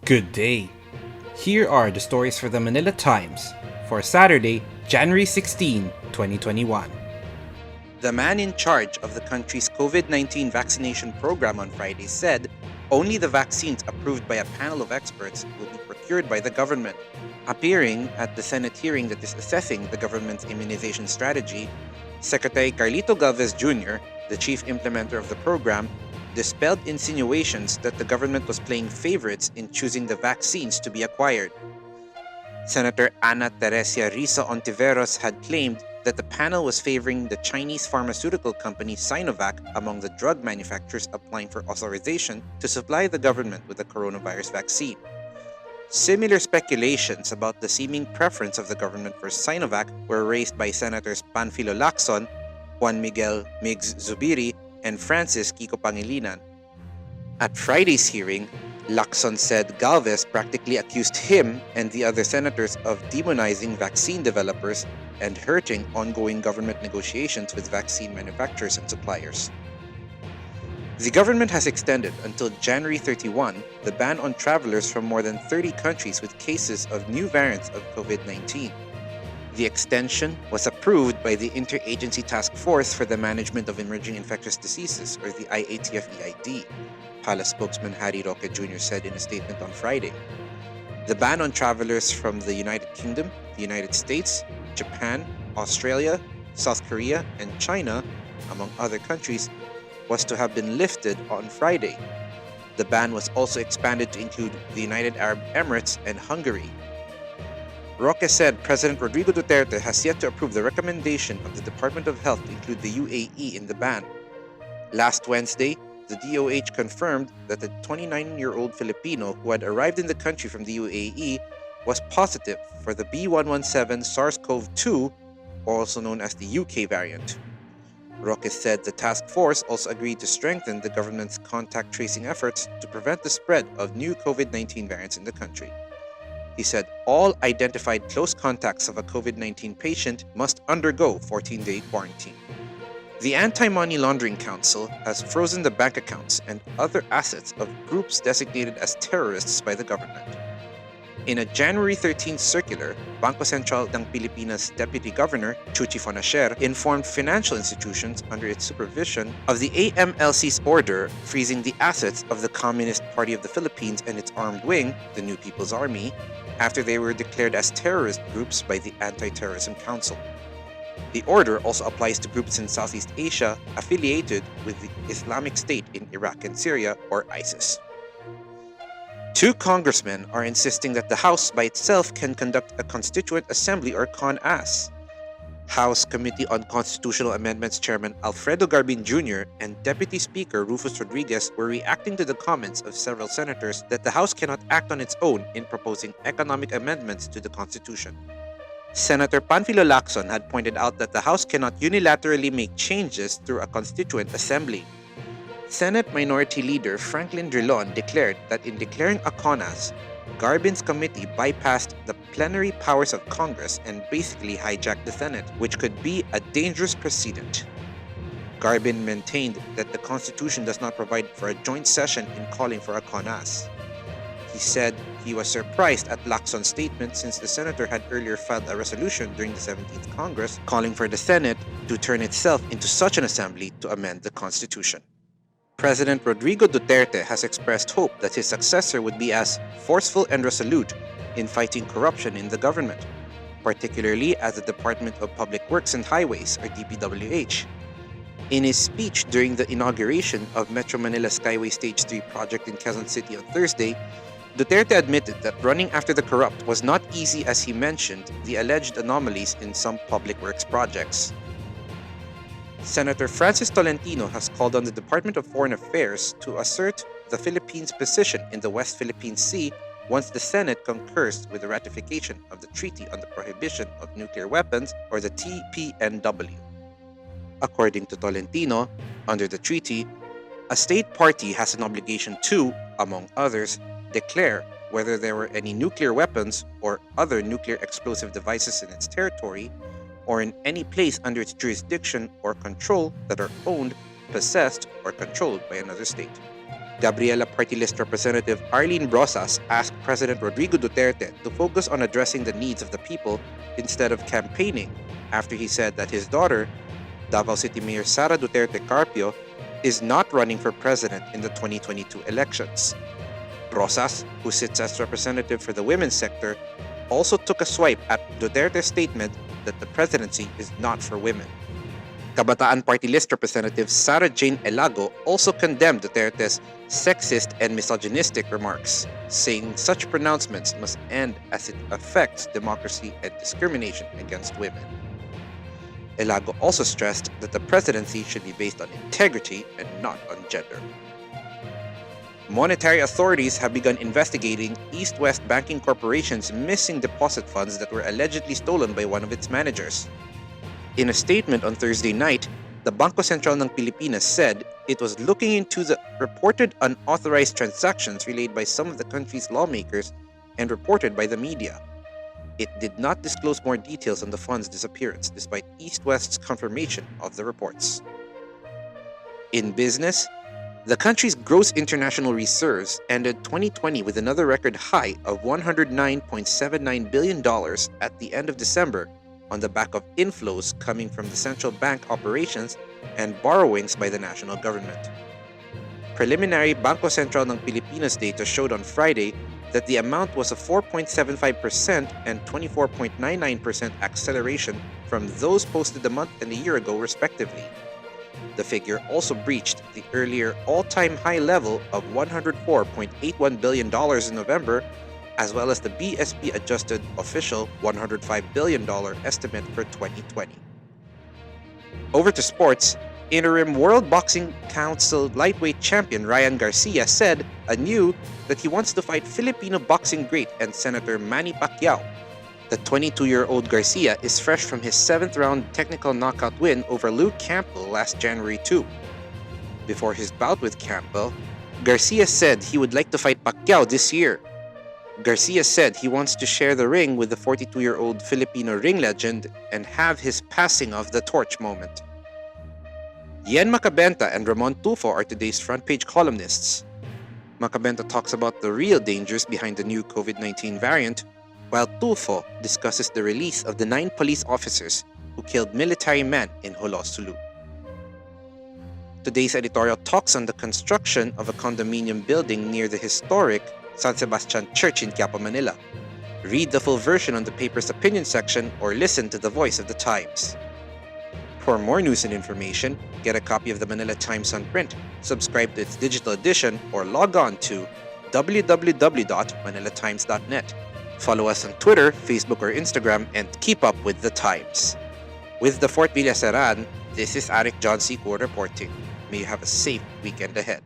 Good day. Here are the stories for the Manila Times for Saturday, January 16, 2021. The man in charge of the country's COVID-19 vaccination program on Friday said only the vaccines approved by a panel of experts will be procured by the government. Appearing at the Senate hearing that is assessing the government's immunization strategy, Secretary Carlito Galvez Jr., the chief implementer of the program, dispelled insinuations that the government was playing favorites in choosing the vaccines to be acquired. Senator Ana Teresia Risa Ontiveros had claimed that the panel was favoring the Chinese pharmaceutical company Sinovac among the drug manufacturers applying for authorization to supply the government with the coronavirus vaccine. Similar speculations about the seeming preference of the government for Sinovac were raised by Senators Panfilo Lacson, Juan Miguel Migs Zubiri, and Francis Kiko Pangilinan. At Friday's hearing, Lacson said Galvez practically accused him and the other senators of demonizing vaccine developers and hurting ongoing government negotiations with vaccine manufacturers and suppliers. The government has extended until January 31 the ban on travelers from more than 30 countries with cases of new variants of COVID-19. The extension was approved by the Interagency Task Force for the Management of Emerging Infectious Diseases, or the IATF-EID, Palace spokesman Harry Roque Jr. said in a statement on Friday. The ban on travelers from the United Kingdom, the United States, Japan, Australia, South Korea, and China, among other countries, was to have been lifted on Friday. The ban was also expanded to include the United Arab Emirates and Hungary. Roque said President Rodrigo Duterte has yet to approve the recommendation of the Department of Health to include the UAE in the ban. Last Wednesday, the DOH confirmed that a 29-year-old Filipino who had arrived in the country from the UAE was positive for the B117 SARS-CoV-2, also known as the UK variant. Roque said the task force also agreed to strengthen the government's contact tracing efforts to prevent the spread of new COVID-19 variants in the country. He said all identified close contacts of a COVID-19 patient must undergo 14-day quarantine. The Anti-Money Laundering Council has frozen the bank accounts and other assets of groups designated as terrorists by the government. In a January 13th circular, Bangko Sentral ng Pilipinas Deputy Governor Chuchi Fonacher informed financial institutions under its supervision of the AMLC's order freezing the assets of the Communist Party of the Philippines and its armed wing, the New People's Army, after they were declared as terrorist groups by the Anti-Terrorism Council. The order also applies to groups in Southeast Asia affiliated with the Islamic State in Iraq and Syria, or ISIS. Two congressmen are insisting that the House by itself can conduct a Constituent Assembly or CONAS. House Committee on Constitutional Amendments Chairman Alfredo Garbin Jr. and Deputy Speaker Rufus Rodriguez were reacting to the comments of several senators that the House cannot act on its own in proposing economic amendments to the Constitution. Senator Panfilo Lacson had pointed out that the House cannot unilaterally make changes through a Constituent Assembly. Senate Minority Leader Franklin Drilon declared that in declaring a CONAS, Garbin's committee bypassed the plenary powers of Congress and basically hijacked the Senate, which could be a dangerous precedent. Garbin maintained that the Constitution does not provide for a joint session in calling for a CONAS. He said he was surprised at Lacson's statement since the senator had earlier filed a resolution during the 17th Congress calling for the Senate to turn itself into such an assembly to amend the Constitution. President Rodrigo Duterte has expressed hope that his successor would be as forceful and resolute in fighting corruption in the government, particularly at the Department of Public Works and Highways, or DPWH. In his speech during the inauguration of Metro Manila Skyway Stage 3 project in Quezon City on Thursday, Duterte admitted that running after the corrupt was not easy as he mentioned the alleged anomalies in some public works projects. Senator Francis Tolentino has called on the Department of Foreign Affairs to assert the Philippines' position in the West Philippine Sea once the Senate concurs with the ratification of the Treaty on the Prohibition of Nuclear Weapons, or the TPNW. According to Tolentino, under the treaty, a state party has an obligation to, among others, declare whether there were any nuclear weapons or other nuclear explosive devices in its territory or in any place under its jurisdiction or control that are owned, possessed, or controlled by another state. Gabriela Party List Representative Arlene Brosas asked President Rodrigo Duterte to focus on addressing the needs of the people instead of campaigning after he said that his daughter, Davao City Mayor Sara Duterte Carpio, is not running for president in the 2022 elections. Brosas, who sits as representative for the women's sector, also took a swipe at Duterte's statement that the presidency is not for women. Kabataan Party List Representative Sara Jane Elago also condemned Duterte's sexist and misogynistic remarks, saying such pronouncements must end as it affects democracy and discrimination against women. Elago also stressed that the presidency should be based on integrity and not on gender. Monetary authorities have begun investigating East West Banking Corporation's missing deposit funds that were allegedly stolen by one of its managers. In a statement on Thursday night, the Bangko Sentral ng Pilipinas said it was looking into the reported unauthorized transactions relayed by some of the country's lawmakers and reported by the media. It did not disclose more details on the fund's disappearance despite East West's confirmation of the reports. In business, the country's gross international reserves ended 2020 with another record high of $109.79 billion at the end of December, on the back of inflows coming from the central bank operations and borrowings by the national government. Preliminary Bangko Sentral ng Pilipinas data showed on Friday that the amount was a 4.75% and 24.99% acceleration from those posted a month and a year ago, respectively. The figure also breached the earlier all-time high level of $104.81 billion in November, as well as the BSP-adjusted official $105 billion estimate for 2020. Over to sports, interim World Boxing Council lightweight champion Ryan Garcia said anew that he wants to fight Filipino boxing great and Senator Manny Pacquiao. The 22-year-old Garcia is fresh from his 7th-round technical knockout win over Luke Campbell last January 2. Before his bout with Campbell, Garcia said he would like to fight Pacquiao this year. Garcia said he wants to share the ring with the 42-year-old Filipino ring legend and have his passing of the torch moment. Yen Macabenta and Ramon Tufo are today's front-page columnists. Macabenta talks about the real dangers behind the new COVID-19 variant, while Tufo discusses the release of the 9 police officers who killed military men in Holos, Sulu. Today's editorial talks on the construction of a condominium building near the historic San Sebastian Church in Quiapo, Manila. Read the full version on the paper's opinion section or listen to the voice of the Times. For more news and information, get a copy of the Manila Times on print, subscribe to its digital edition, or log on to www.manilatimes.net. Follow us on Twitter, Facebook, or Instagram, and keep up with the Times. With the Fort Villa Seran, this is Arik John C. reporting. May you have a safe weekend ahead.